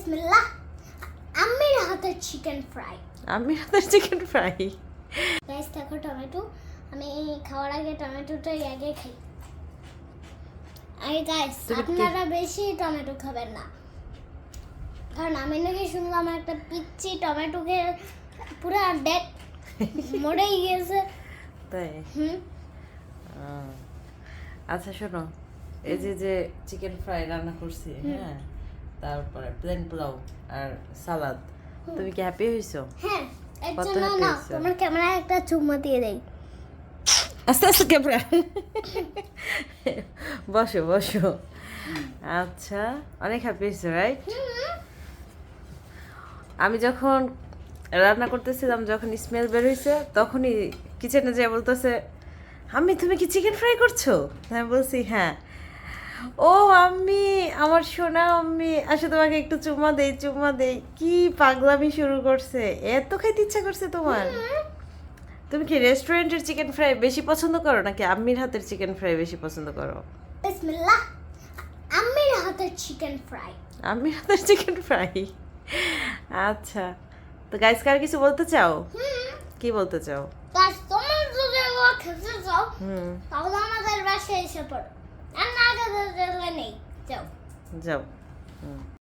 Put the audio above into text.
বিসমিল্লাহ। আম্মির হাতের chicken fry. আম্মির হাতের চিকেন ফ্রাই। গাইস দেখো টমেটো, আমি খাওয়ার আগে টমেটোটাই আগে খাই। আরে গাইস আপনারা বেশি টমেটো খাবেন না, কারণ আমি নাকি শুনলাম একটা পিচ্চি টমেটো খেয়ে পুরো ডেড মরেই গিয়েছে। তাই? আচ্ছা শোনো, এই যে চিকেন ফ্রাই রান্না করছি, হ্যাঁ, তারপরে প্লেন পোলাও আর সালাদ, তুমি কি হ্যাপি হইছো? হ্যাঁ, এর কত জন্য happy না হয়েছো? তোমার ক্যামেরায় একটা চুম্মা দিয়ে দেই। আস্তে আস্তে ক্যামেরা। বসো বসো। আচ্ছা, অনেক হ্যাপি হয়েছো, রাইট? আমি যখন রান্না করতেছিলাম, যখন স্মেল বের হয়েছে, তখনই কিচেনে যেয়ে বলতেছে, আম্মি তুমি কি চিকেন ফ্রাই করছো? আমি বলছি হ্যাঁ। ও আম্মি, আমার সোনা আম্মি, আসলে তোমাকে একটু চুম্মা দেই। কি পাগলামি শুরু করছে, এত খাইতে ইচ্ছা করছে তোমার? তুমি কি রেস্টুরেন্টের চিকেন ফ্রাই বেশি পছন্দ করো নাকি আম্মির হাতের চিকেন ফ্রাই বেশি পছন্দ করো? বিসমিল্লাহ। আম্মির হাতের চিকেন ফ্রাই। আম্মির হাতের চিকেন ফ্রাই। আচ্ছা, তো গাইস কার কিছু বলতে চাও? কি বলতে চাও? গাইস তোমরা যদি ও খেতে চাও হুম, তাহলে আমাদের বাসায় এসে পড়ো, আর না খেতে চাইলে নেই, যাও। যাও। হুম।